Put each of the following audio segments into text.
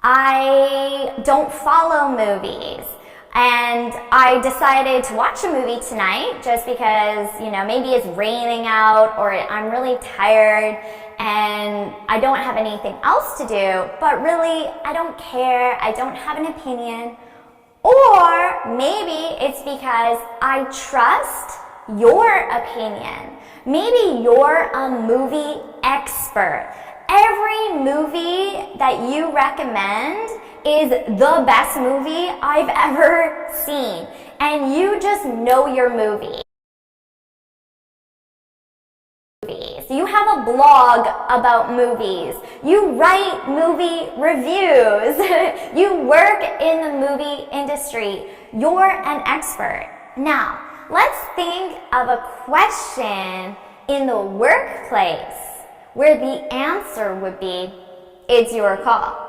I don't follow movies. And I decided to watch a movie tonight just because, maybe it's raining out or I'm really tired and I don't have anything else to do, but really I don't care, I don't have an opinion. Or maybe it's because I trust your opinion. Maybe you're a movie expert. Every movie that you recommend is the best movie I've ever seen, and you just know your movie. You have a blog about movies. You write movie reviews. You work in the movie industry. You're an expert. Now, let's think of a question in the workplace where the answer would be, it's your call.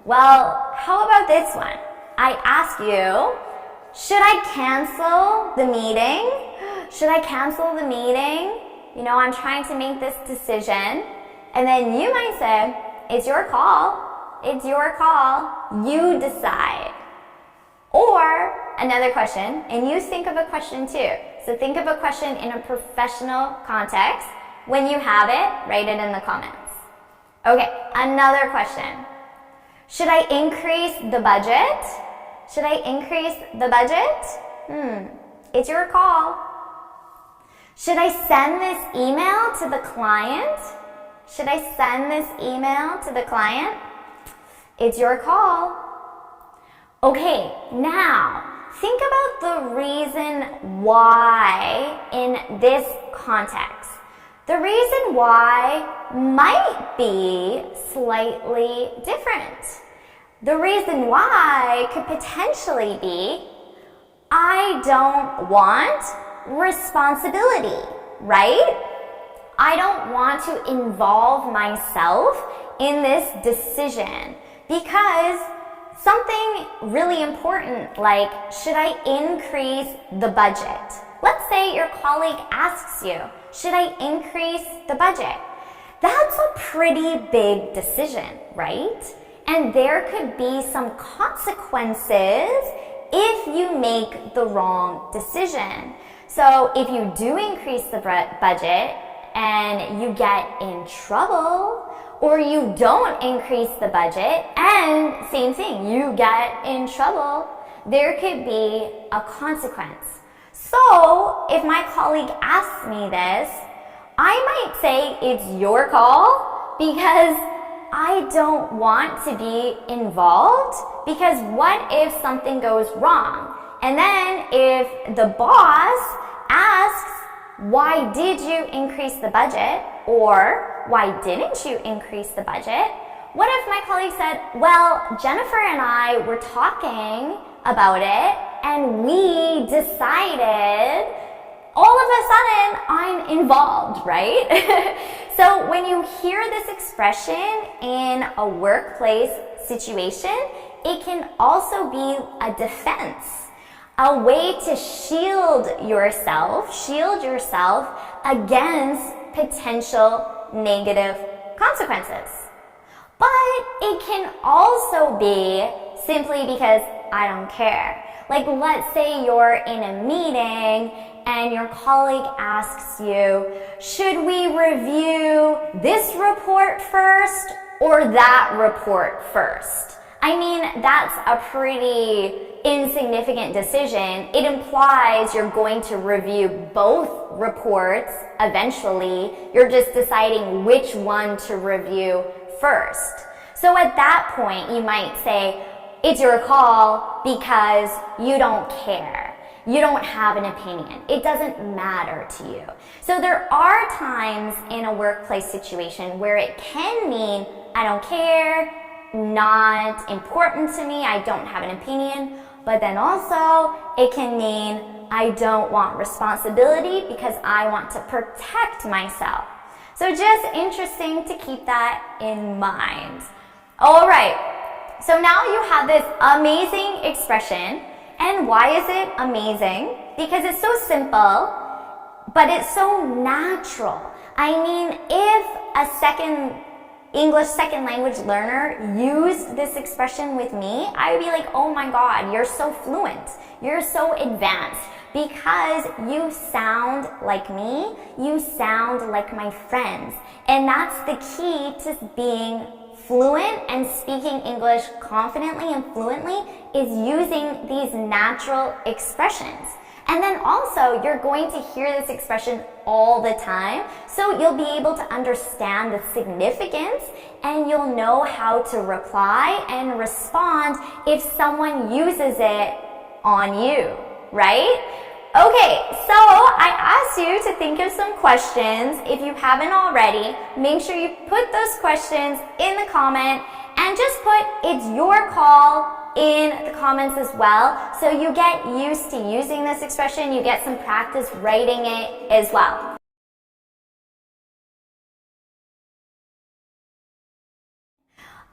Well, how about this one? I ask you, should I cancel the meeting? Should I cancel the meeting? I'm trying to make this decision. And then you might say, it's your call. It's your call. You decide. Or another question, and you think of a question too. So think of a question in a professional context. When you have it, write it in the comments. Okay, another question. Should I increase the budget? Should I increase the budget? It's your call. Should I send this email to the client? Should I send this email to the client? It's your call. Okay, now think about the reason why in this context. The reason why might be slightly different. The reason why could potentially be, I don't want responsibility, right? I don't want to involve myself in this decision because something really important like, should I increase the budget? Let's say your colleague asks you, should I increase the budget? That's a pretty big decision, right? And there could be some consequences if you make the wrong decision. So if you do increase the budget and you get in trouble, or you don't increase the budget and same thing, you get in trouble, there could be a consequence. So if my colleague asks me this, I might say it's your call because I don't want to be involved, because what if something goes wrong? And then if the boss asks, why did you increase the budget? Or why didn't you increase the budget? What if my colleague said, well, Jennifer and I were talking about it and we decided, all of a sudden I'm involved, right? So when you hear this expression in a workplace situation, it can also be a defense, a way to shield yourself against potential negative consequences. But it can also be simply because I don't care. Like, let's say you're in a meeting and your colleague asks you, should we review this report first or that report first? I mean, that's a pretty insignificant decision. It implies you're going to review both reports eventually. You're just deciding which one to review first. So at that point, you might say, it's your call because you don't care. You don't have an opinion. It doesn't matter to you. So there are times in a workplace situation where it can mean, I don't care, not important to me, I don't have an opinion, but then also it can mean I don't want responsibility because I want to protect myself. So just interesting to keep that in mind. All right, so now you have this amazing expression. And why is it amazing? Because it's so simple, but it's so natural. I mean, if a second English second language learner used this expression with me, I would be like, oh my God, you're so fluent. You're so advanced because you sound like me. You sound like my friends. And that's the key to being fluent and speaking English confidently and fluently, is using these natural expressions. And then also, you're going to hear this expression all the time, so you'll be able to understand the significance and you'll know how to reply and respond if someone uses it on you, right? Okay, so I asked you to think of some questions. If you haven't already, make sure you put those questions in the comment and just put "it's your call" in the comments as well, so you get used to using this expression. You get some practice writing it as well.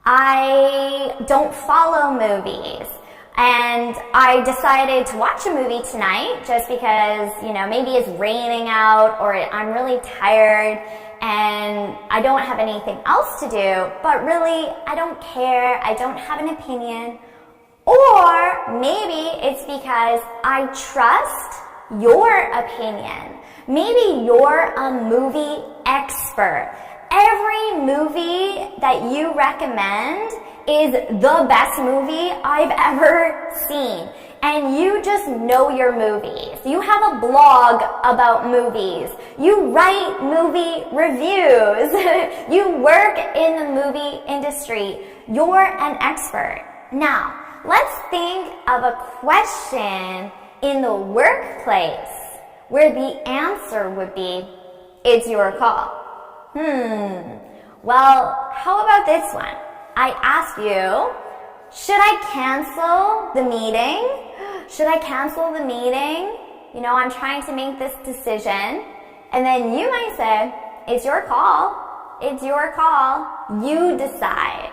I don't follow movies, and I decided to watch a movie tonight just because, maybe it's raining out or I'm really tired and I don't have anything else to do, but really I don't care, I don't have an opinion. Or maybe it's because I trust your opinion. Maybe you're a movie expert. Every movie that you recommend is the best movie I've ever seen. And you just know your movies. You have a blog about movies. You write movie reviews. You work in the movie industry. You're an expert. Now, let's think of a question in the workplace where the answer would be, "It's your call." Well, how about this one? I ask you, should I cancel the meeting? Should I cancel the meeting? I'm trying to make this decision. And then you might say, "It's your call. It's your call. You decide."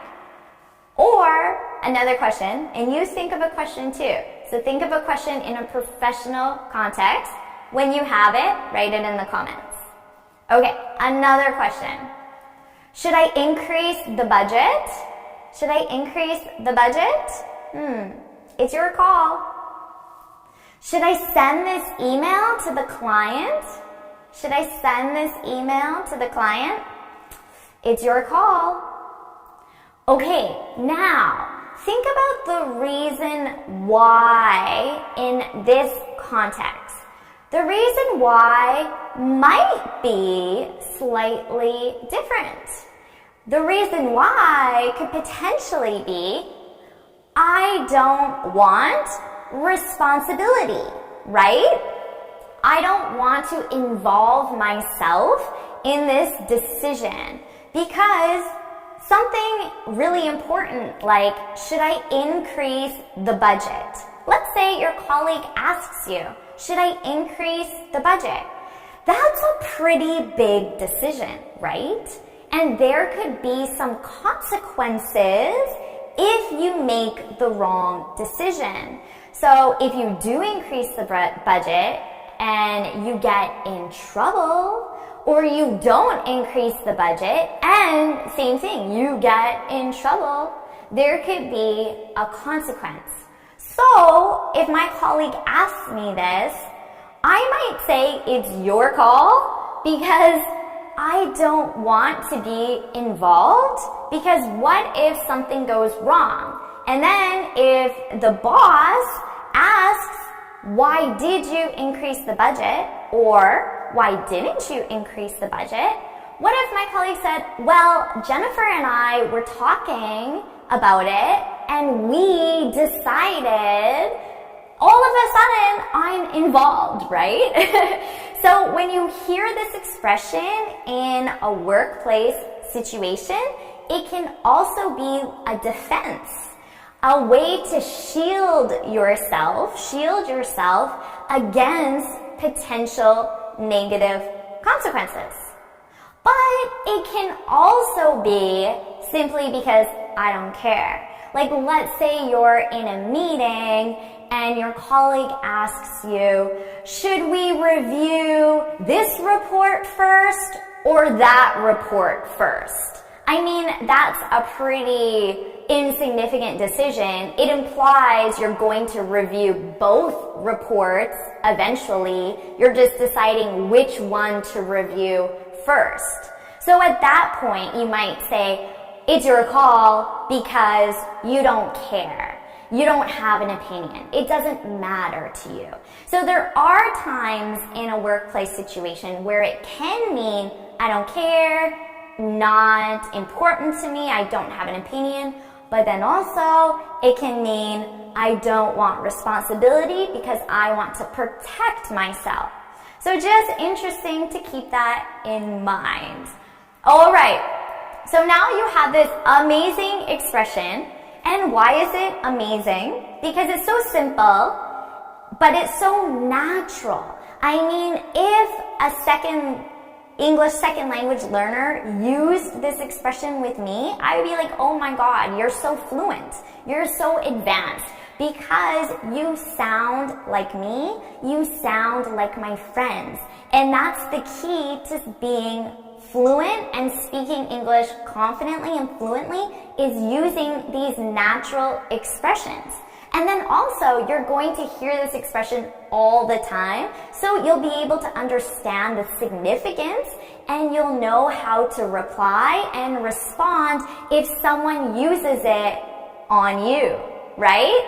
Or another question, and you think of a question too. So think of a question in a professional context. When you have it, write it in the comments. Okay, another question. Should I increase the budget? Should I increase the budget? It's your call. Should I send this email to the client? Should I send this email to the client? It's your call. Okay, now think about the reason why in this context. The reason why might be slightly different. The reason why could potentially be, I don't want responsibility, right? I don't want to involve myself in this decision because something really important, like, should I increase the budget? Let's say your colleague asks you, should I increase the budget? That's a pretty big decision, right? And there could be some consequences if you make the wrong decision. So if you do increase the budget and you get in trouble, or you don't increase the budget and same thing, you get in trouble, there could be a consequence. So if my colleague asks me this, I might say it's your call because I don't want to be involved, because what if something goes wrong? And then if the boss asks, why did you increase the budget? Or why didn't you increase the budget? What if my colleague said, well, Jennifer and I were talking about it and we decided, all of a sudden I'm involved, right? So when you hear this expression in a workplace situation, it can also be a defense, a way to shield yourself against potential negative consequences. But it can also be simply because I don't care. Like, let's say you're in a meeting and your colleague asks you, should we review this report first or that report first? I mean, that's a pretty insignificant decision. It implies you're going to review both reports eventually. You're just deciding which one to review first. So at that point, you might say, it's your call because you don't care. You don't have an opinion. It doesn't matter to you. So there are times in a workplace situation where it can mean, I don't care, not important to me, I don't have an opinion, but then also it can mean I don't want responsibility because I want to protect myself. So just interesting to keep that in mind. All right, so now you have this amazing expression. And why is it amazing? Because it's so simple, but it's so natural. I mean, if a English second language learner used this expression with me, I would be like, oh my God, you're so fluent. You're so advanced because you sound like me. You sound like my friends. And that's the key to being fluent and speaking English confidently and fluently is using these natural expressions. And then also, you're going to hear this expression all the time, so you'll be able to understand the significance and you'll know how to reply and respond if someone uses it on you, right?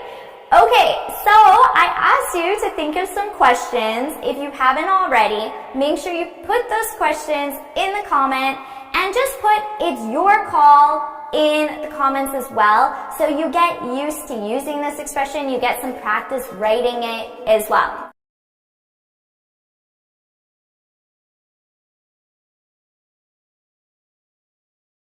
Okay, so I asked you to think of some questions. If you haven't already, make sure you put those questions in the comment and just put it's your call in the comments as well, so you get used to using this expression, you get some practice writing it as well.